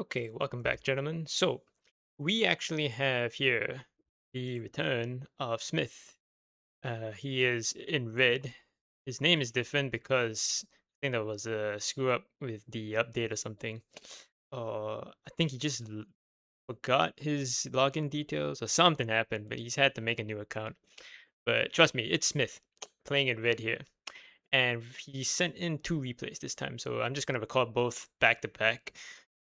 Okay, welcome back, gentlemen. So, we actually have here the return of Smith. He is in red. His name is different because I think there was a screw up with the update or something. I think he just forgot his login details or something happened, but he's had to make a new account. But trust me, it's Smith playing in red here. And he sent in two replays this time, so I'm just going to record both back to back.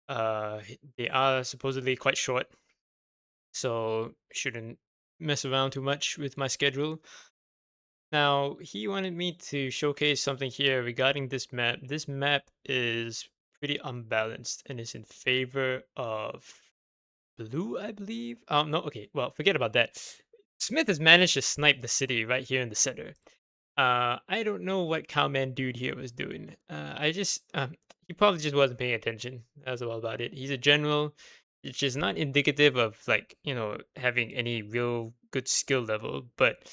They are supposedly quite short, so shouldn't mess around too much with my schedule. Now, he wanted me to showcase something here regarding this map. This map is pretty unbalanced and is in favor of blue, I believe. No, okay, well, forget about that. Smith has managed to snipe the city right here in the center. I don't know what Cowmandude here was doing. He probably just wasn't paying attention. That's all about it. He's a general, which is not indicative of like having any real good skill level, but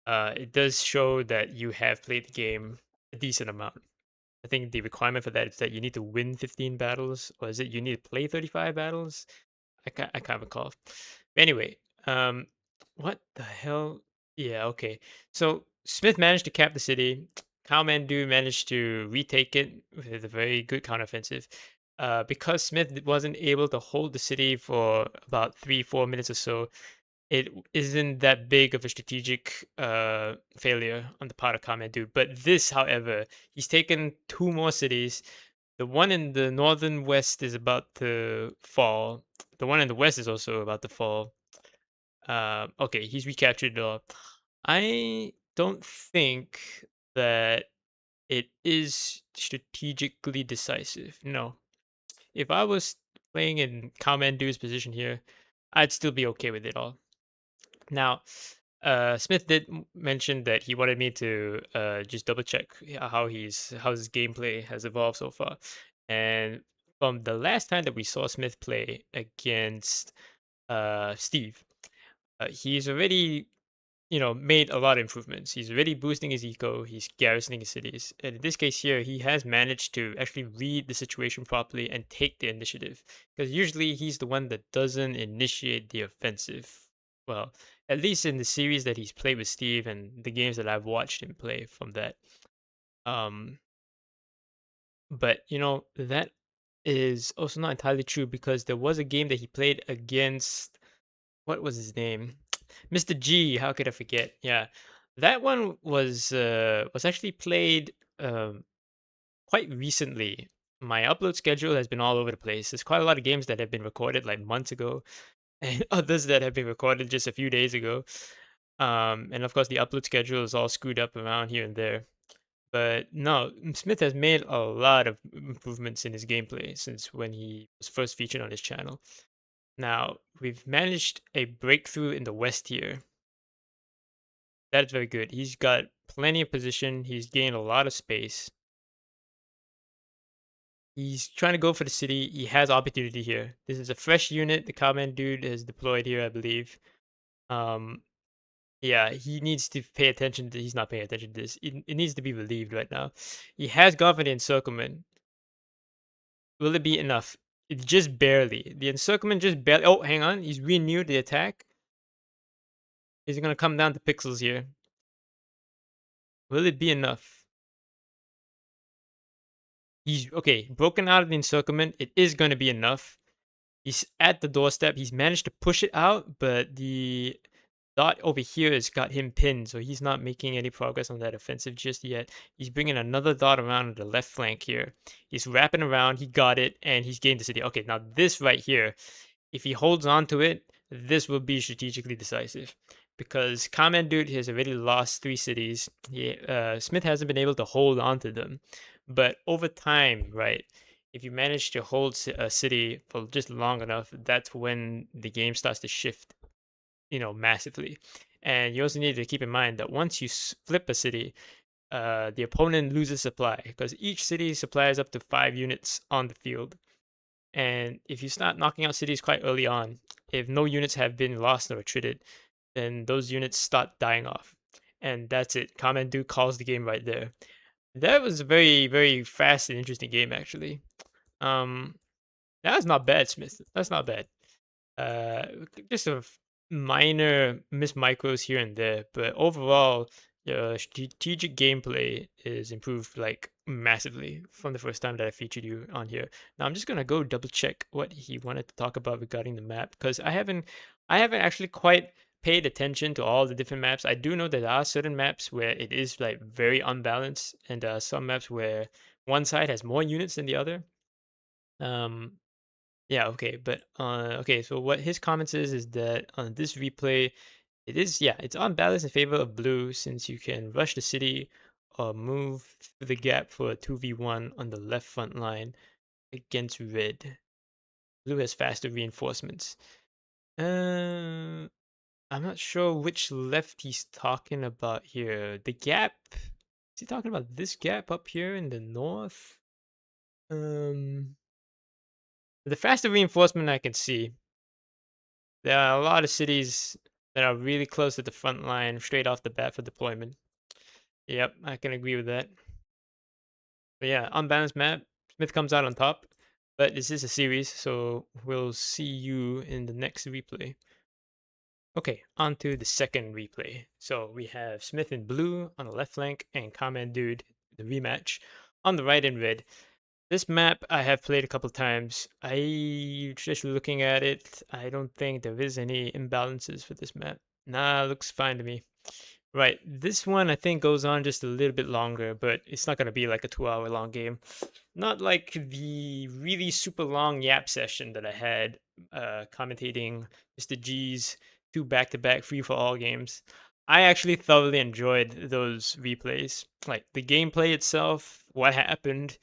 it does show that you have played the game a decent amount. I think the requirement for that is that you need to win 15 battles, or is it you need to play 35 battles? I can't recall. Anyway, um, what the hell? Yeah, okay. So Smith managed to cap the city. Cowmandu managed to retake it with a very good counteroffensive. Because Smith wasn't able to hold the city for about 3, 4 minutes or so, isn't that big of a strategic failure on the part of Cowmandu. But this, however, he's taken two more cities. The one in the northern west is about to fall. The one in the west is also about to fall. Okay, he's recaptured it all. I don't think that it is strategically decisive. No. If I was playing in Commando's position here, I'd still be okay with it all. Now, Smith did mention that he wanted me to just double check how his gameplay has evolved so far. And from the last time that we saw Smith play against Steve, he's already made a lot of improvements. He's already boosting his eco. He's garrisoning his cities. And in this case here, he has managed to actually read the situation properly and take the initiative. Because usually he's the one that doesn't initiate the offensive. Well, at least in the series that he's played with Steve and the games that I've watched him play from that. Um, but that is also not entirely true because there was a game that he played against what was his name? Mr. G, how could I forget? Yeah. That one was actually played quite recently. My upload schedule has been all over the place. There's quite a lot of games that have been recorded like months ago and others that have been recorded just a few days ago. And of course the upload schedule is all screwed up around here and there. But no, Smith has made a lot of improvements in his gameplay since when he was first featured on his channel. Now, we've managed a breakthrough in the West here. That's very good. He's got plenty of position. He's gained a lot of space. He's trying to go for the city. He has opportunity here. This is a fresh unit. The Cowmandude has deployed here, I believe. Um, yeah, he needs to pay attention to. He's not paying attention to this. It needs to be relieved right now. He has gone for the encirclement. Will it be enough? It's just barely. The encirclement just barely. Oh, hang on. He's renewed the attack. He's gonna come down to pixels here. Will it be enough? He's okay, broken out of the encirclement. It is going to be enough. He's at the doorstep. He's managed to push it out, but the dot over here has got him pinned, so he's not making any progress on that offensive just yet. He's bringing another dot around on the left flank here. He's wrapping around. He got it, and he's gained the city. Okay, now this right here, if he holds on to it, this will be strategically decisive because Dude has already lost three cities. Smith hasn't been able to hold on to them, but over time, right? If you manage to hold a city for just long enough, that's when the game starts to shift, massively. And you also need to keep in mind that once you flip a city, the opponent loses supply because each city supplies up to 5 units on the field. And if you start knocking out cities quite early on, if no units have been lost or retreated, then those units start dying off. And that's it. Commandu calls the game right there. That was a very, very fast and interesting game, actually. Um, That's not bad, Smith. That's not bad. Just a minor miss micros here and there, but overall, strategic gameplay is improved like massively from the first time that I featured you on here. Now I'm just gonna go double check what he wanted to talk about regarding the map because I haven't actually quite paid attention to all the different maps. I do know that there are certain maps where it is like very unbalanced, and there are some maps where one side has more units than the other. Um, yeah, okay, but okay, so what his comments is that on this replay, it is yeah, it's on balance in favor of blue since you can rush the city or move through the gap for a 2v1 on the left front line against red. Blue has faster reinforcements. Uh, I'm not sure which left he's talking about here. The gap? Is he talking about this gap up here in the north? Um, the faster reinforcement I can see. There are a lot of cities that are really close to the front line straight off the bat for deployment. Yep, I can agree with that. But yeah, unbalanced map, Smith comes out on top. But this is a series, so we'll see you in the next replay. Okay, on to the second replay. So we have Smith in blue on the left flank and Cowmandude, the rematch, on the right in red. This map I have played a couple times. I just looking at it, I don't think there is any imbalances for this map. Nah, looks fine to me. Right, this one I think goes on just a little bit longer, but it's not gonna be like a 2 hour long game. Not like the really super long yap session that I had commentating Mr. G's two back-to-back free for all games. I actually thoroughly enjoyed those replays. Like the gameplay itself, what happened,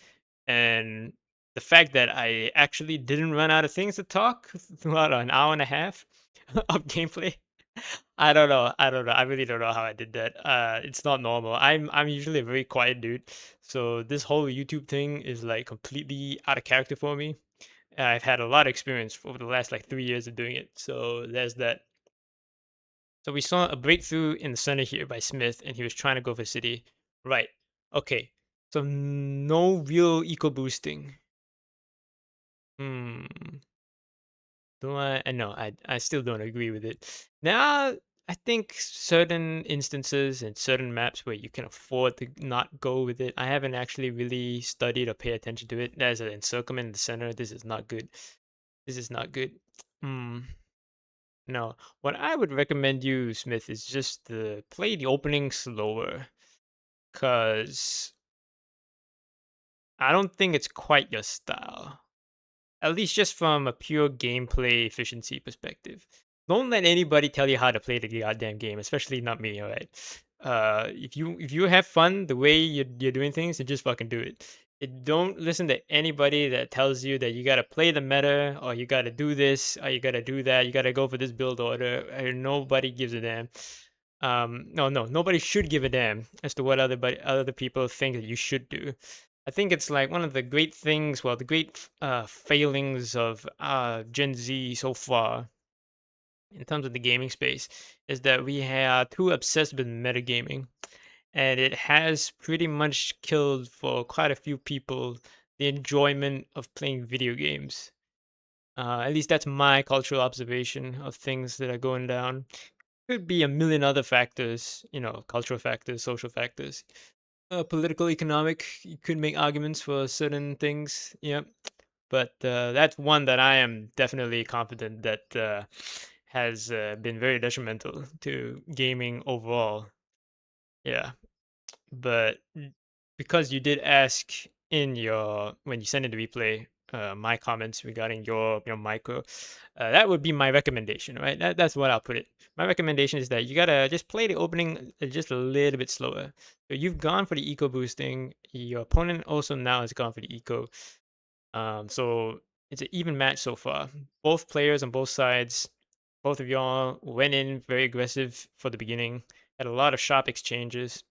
and the fact that I actually didn't run out of things to talk throughout an hour and a half of gameplay. I don't know. I don't know. I really don't know how I did that. It's not normal. I'm usually a very quiet dude, so this whole YouTube thing is like completely out of character for me. I've had a lot of experience over the last like 3 years of doing it, so there's that. So we saw a breakthrough in the center here by Smith, and he was trying to go for City. Right. Okay. So no real eco boosting. Hmm. Do I? No, I still don't agree with it. Now, I think certain instances and certain maps where you can afford to not go with it. I haven't actually really studied or pay attention to it. There's an encirclement in the center. This is not good. This is not good. Hmm. No. What I would recommend you, Smith, is just to play the opening slower. Cause I don't think it's quite your style. At least just from a pure gameplay efficiency perspective. Don't let anybody tell you how to play the goddamn game, especially not me, all right? If you have fun the way you're doing things, then just fucking do it. Don't listen to anybody that tells you that you gotta play the meta or you gotta do this or you gotta do that. You gotta go for this build order. Nobody gives a damn. No, nobody should give a damn as to what other people think that you should do. I think it's like one of the great things, well, the great failings of Gen Z so far in terms of the gaming space is that we are too obsessed with metagaming, and it has pretty much killed for quite a few people the enjoyment of playing video games. At least that's my cultural observation of things that are going down. Could be a million other factors, cultural factors, social factors, political, economic. You could make arguments for certain things. Yeah, but that's one that I am definitely confident that has been very detrimental to gaming overall. Yeah, but because you did ask in your when you sent in the replay, my comments regarding your micro, that would be my recommendation, right? That's what I'll put it. My recommendation is that you gotta just play the opening just a little bit slower. So you've gone for the eco boosting. Your opponent also now has gone for the eco. So it's an even match so far. Both players on both sides, both of y'all went in very aggressive for the beginning. Had a lot of sharp exchanges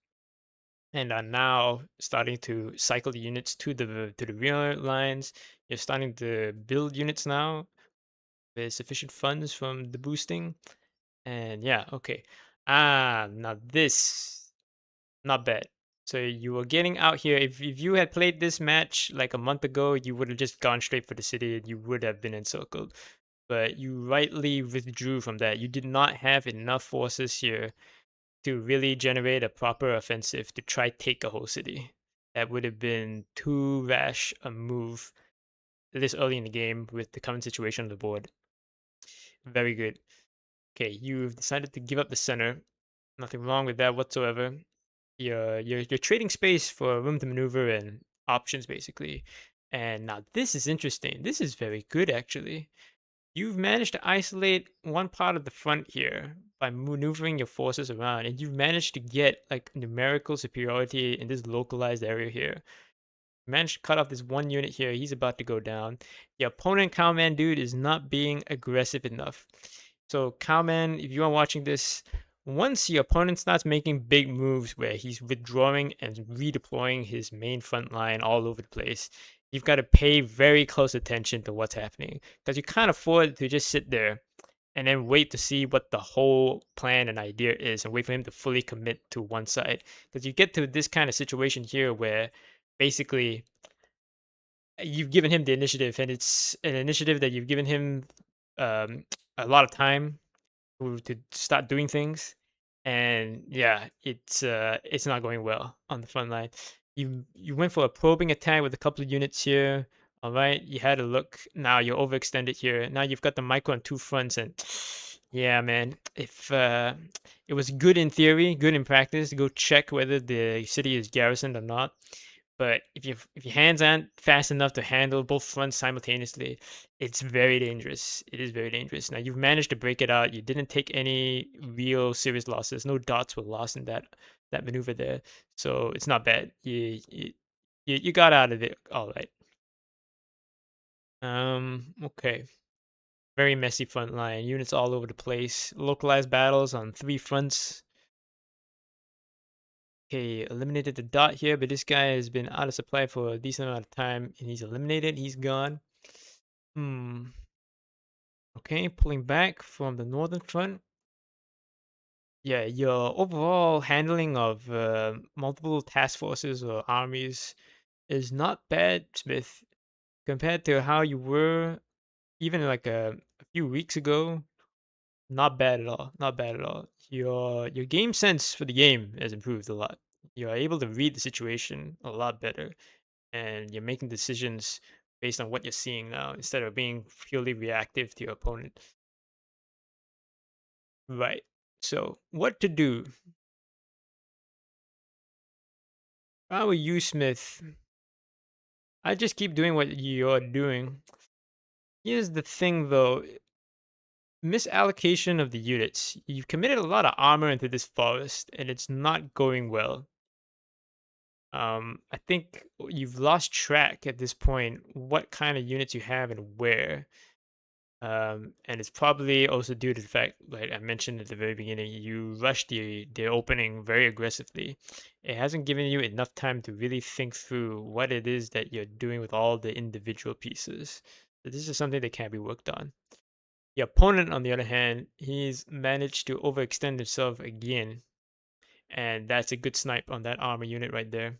and are now starting to cycle the units to the rear lines. You're starting to build units now with sufficient funds from the boosting. And yeah, okay. Now this not bad. So you were getting out here. If you had played this match like a month ago, you would have just gone straight for the city and you would have been encircled. But you rightly withdrew from that. You did not have enough forces here to really generate a proper offensive to try take a whole city. That would have been too rash a move this early in the game with the current situation on the board. Very good. Okay, you've decided to give up the center. Nothing wrong with that whatsoever. You're trading space for room to maneuver and options basically. And now this is interesting. This is very good actually. You've managed to isolate one part of the front here by maneuvering your forces around, and you've managed to get like numerical superiority in this localized area here. Managed to cut off this one unit here. He's about to go down. The opponent Cowmandude is not being aggressive enough. So Cowman, if you are watching this, once your opponent starts making big moves where he's withdrawing and redeploying his main front line all over the place, you've got to pay very close attention to what's happening because you can't afford to just sit there and then wait to see what the whole plan and idea is and wait for him to fully commit to one side. Because you get to this kind of situation here where basically you've given him the initiative and it's an initiative that you've given him um, a lot of time to start doing things, and yeah, it's not going well on the front line. You went for a probing attack with a couple of units here. All right, you had a look. Now you're overextended here. Now you've got the micro on two fronts, and yeah, man, if it was good in theory, good in practice, go check whether the city is garrisoned or not. But if your hands aren't fast enough to handle both fronts simultaneously, it's very dangerous. It is very dangerous. Now you've managed to break it out. You didn't take any real serious losses. No dots were lost in that maneuver there, so it's not bad. You got out of it all right. Okay. Very messy front line. Units all over the place. Localized battles on three fronts. Okay, eliminated the dot here, but this guy has been out of supply for a decent amount of time, and he's eliminated. He's gone. Hmm. Okay, pulling back from the northern front. Yeah, your overall handling of multiple task forces or armies is not bad, Smith, compared to how you were even like a few weeks ago. Not bad at all. Not bad at all. Your game sense for the game has improved a lot. You're able to read the situation a lot better, and you're making decisions based on what you're seeing now instead of being purely reactive to your opponent. Right. So, what to do? If I were you, Smith, I just keep doing what you're doing. Here's the thing, though: misallocation of the units. You've committed a lot of armor into this forest, and it's not going well. I think you've lost track at this point what kind of units you have and where. And it's probably also due to the fact, like I mentioned at the very beginning, you rushed the opening very aggressively. It hasn't given you enough time to really think through what it is that you're doing with all the individual pieces. So this is something that can be worked on. The opponent, on the other hand, he's managed to overextend himself again, and that's a good snipe on that armor unit right there.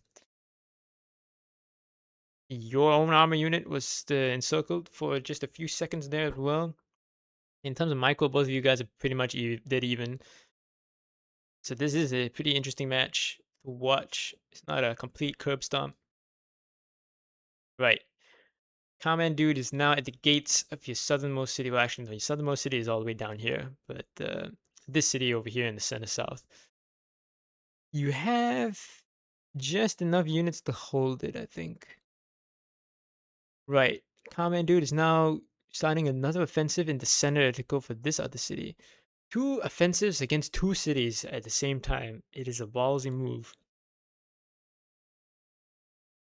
Your own armor unit was encircled for just a few seconds there as well. In terms of Michael, both of you guys are pretty much dead even. So this is a pretty interesting match to watch. It's not a complete curb stomp. Right. Cowmandude is now at the gates of your southernmost city. Well, actually, no, your southernmost city is all the way down here, but this city over here in the center south. You have just enough units to hold it, I think. Right. Cowmandude is now starting another offensive in the center to go for this other city. Two offensives against two cities at the same time. It is a ballsy move.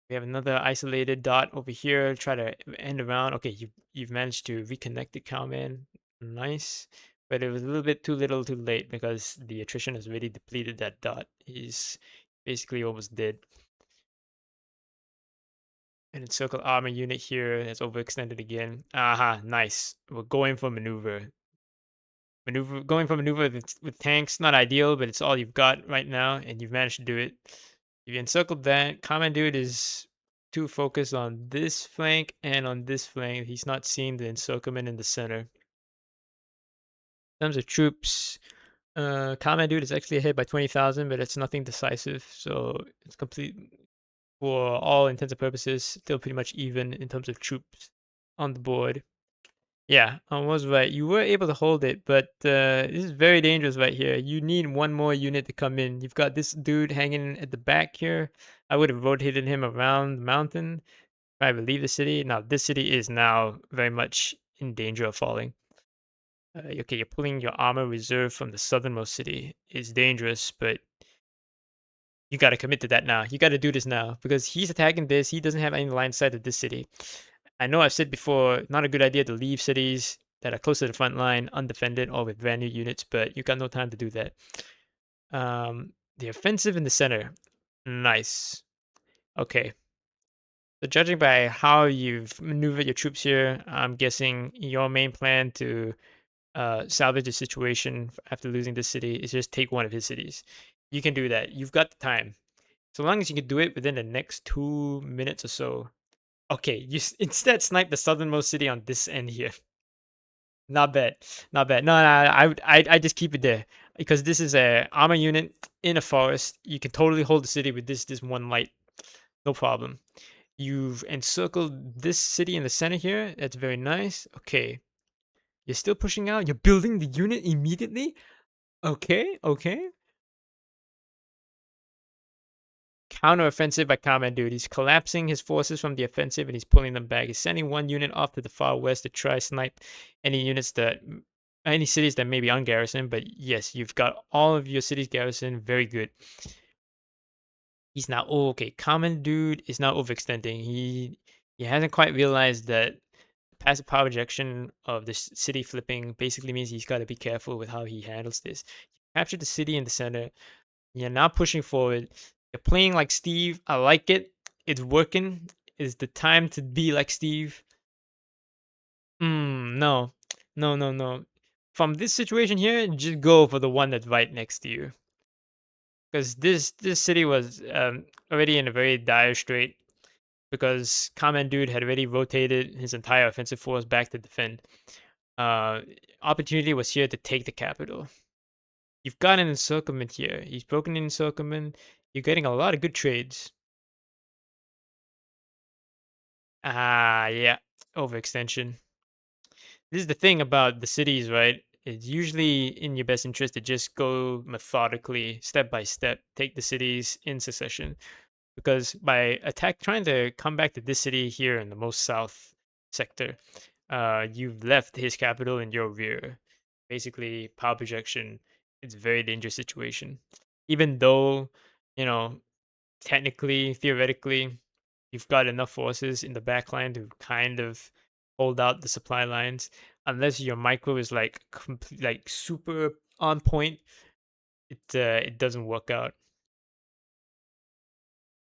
We have another isolated dot over here. Try to end around. Okay, you've managed to reconnect the cowman. Nice. But it was a little bit too little too late because the attrition has really depleted that dot. He's basically almost dead. An encircled armor unit here that's overextended again. Aha, nice. We're going for maneuver. Going for maneuver with tanks, not ideal, but it's all you've got right now, and you've managed to do it. If you encircled that, Cowmandude is too focused on this flank and on this flank. He's not seeing the encirclement in the center. In terms of troops, Cowmandude is actually ahead by 20,000, but it's nothing decisive. So it's complete, for all intents and purposes, still pretty much even in terms of troops on the board. Yeah, I was right. You were able to hold it, but this is very dangerous right here. You need one more unit to come in. You've got this dude hanging at the back here. I would have rotated him around the mountain. I leave the city. Now, this city is now very much in danger of falling. Okay, you're pulling your armor reserve from the southernmost city. It's dangerous, but you got to commit to that now. You got to do this now because he's attacking this. He doesn't have any line of sight of this city. I know I've said before, not a good idea to leave cities that are close to the front line undefended or with brand new units, but you got no time to do that. The offensive in the center. Nice. Okay. So judging by how you've maneuvered your troops here, I'm guessing your main plan to salvage the situation after losing this city is just take one of his cities. You can do that. You've got the time. So long as you can do it within the next 2 minutes or so. Okay, instead snipe the southernmost city on this end here. Not bad, not bad. No, no, I just keep it there because this is a armor unit in a forest. You can totally hold the city with this one light, no problem. You've encircled this city in the center here. That's very nice. Okay, you're still pushing out. You're building the unit immediately. Okay, okay. Counteroffensive by Cowmandude. He's collapsing his forces from the offensive and he's pulling them back. He's sending one unit off to the far west to try snipe any units that any cities that may be ungarrisoned. But yes, you've got all of your cities garrisoned. Very good. He's now okay. Cowmandude is now overextending. He hasn't quite realized that passive power rejection of this city flipping basically means he's got to be careful with how he handles this. Capture the city in the center. You're now pushing forward. You're playing like Steve. I like it. It's working. Is the time to be like Steve? No. No, no, no. From this situation here, just go for the one that's right next to you. Because this city was already in a very dire strait because Dude had already rotated his entire offensive force back to defend. Uh, Opportunity was here to take the capital. You've got an encirclement here. He's broken an encirclement. You're getting a lot of good trades. Ah, yeah. Overextension. This is the thing about the cities, right? It's usually in your best interest to just go methodically, step by step, take the cities in succession. Because by trying to come back to this city here in the most south sector, you've left his capital in your rear. Basically, power projection. It's a very dangerous situation. Even though, you know, technically, theoretically, you've got enough forces in the back line to kind of hold out the supply lines. Unless your micro is like like super on point, it doesn't work out.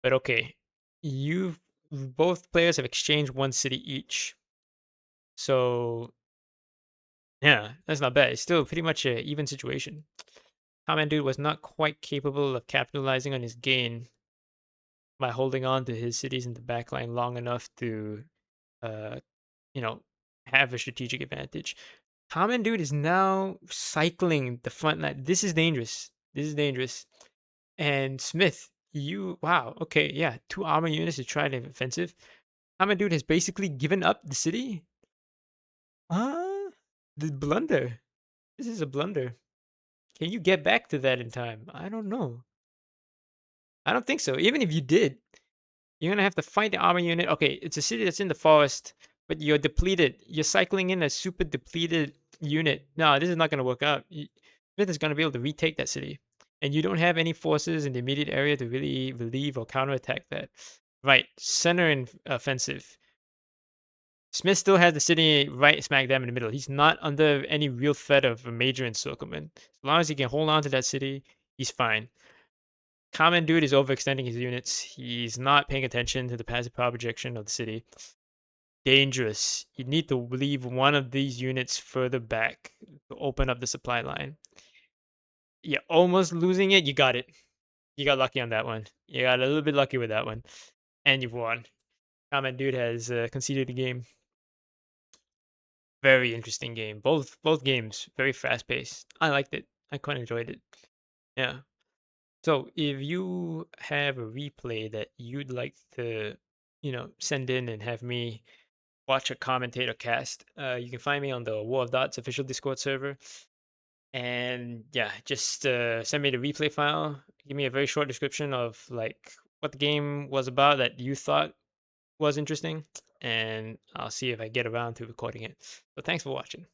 But okay, you both players have exchanged one city each, so yeah, that's not bad. It's still pretty much a even situation. Dude was not quite capable of capitalizing on his gain by holding on to his cities in the backline long enough to uh, you know, have a strategic advantage. Dude is now cycling the front line. This is dangerous. This is dangerous. And Smith, wow, okay, yeah, two armor units to try the offensive. Dude has basically given up the city. Ah, the blunder. This is a blunder. Can you get back to that in time? I don't know. I don't think so. Even if you did, you're gonna have to fight the armor unit. Okay, it's a city that's in the forest, but you're depleted. You're cycling in a super depleted unit. No, this is not gonna work out. Smith is gonna be able to retake that city, and you don't have any forces in the immediate area to really relieve or counterattack that. Right, center and offensive. Smith still has the city right smack dab in the middle. He's not under any real threat of a major encirclement. As long as he can hold on to that city, he's fine. Dude is overextending his units. He's not paying attention to the passive power projection of the city. Dangerous. You need to leave one of these units further back to open up the supply line. You're almost losing it. You got it. You got lucky on that one. You got a little bit lucky with that one, and you've won. Cowmandude has conceded the game. Very interesting game. Both games very fast paced. I liked it. I quite enjoyed it. Yeah. So if you have a replay that you'd like to, send in and have me watch a commentator cast, you can find me on the War of Dots official Discord server. And yeah, just send me the replay file. Give me a very short description of like what the game was about that you thought was interesting, and I'll see if I get around to recording it. So thanks for watching.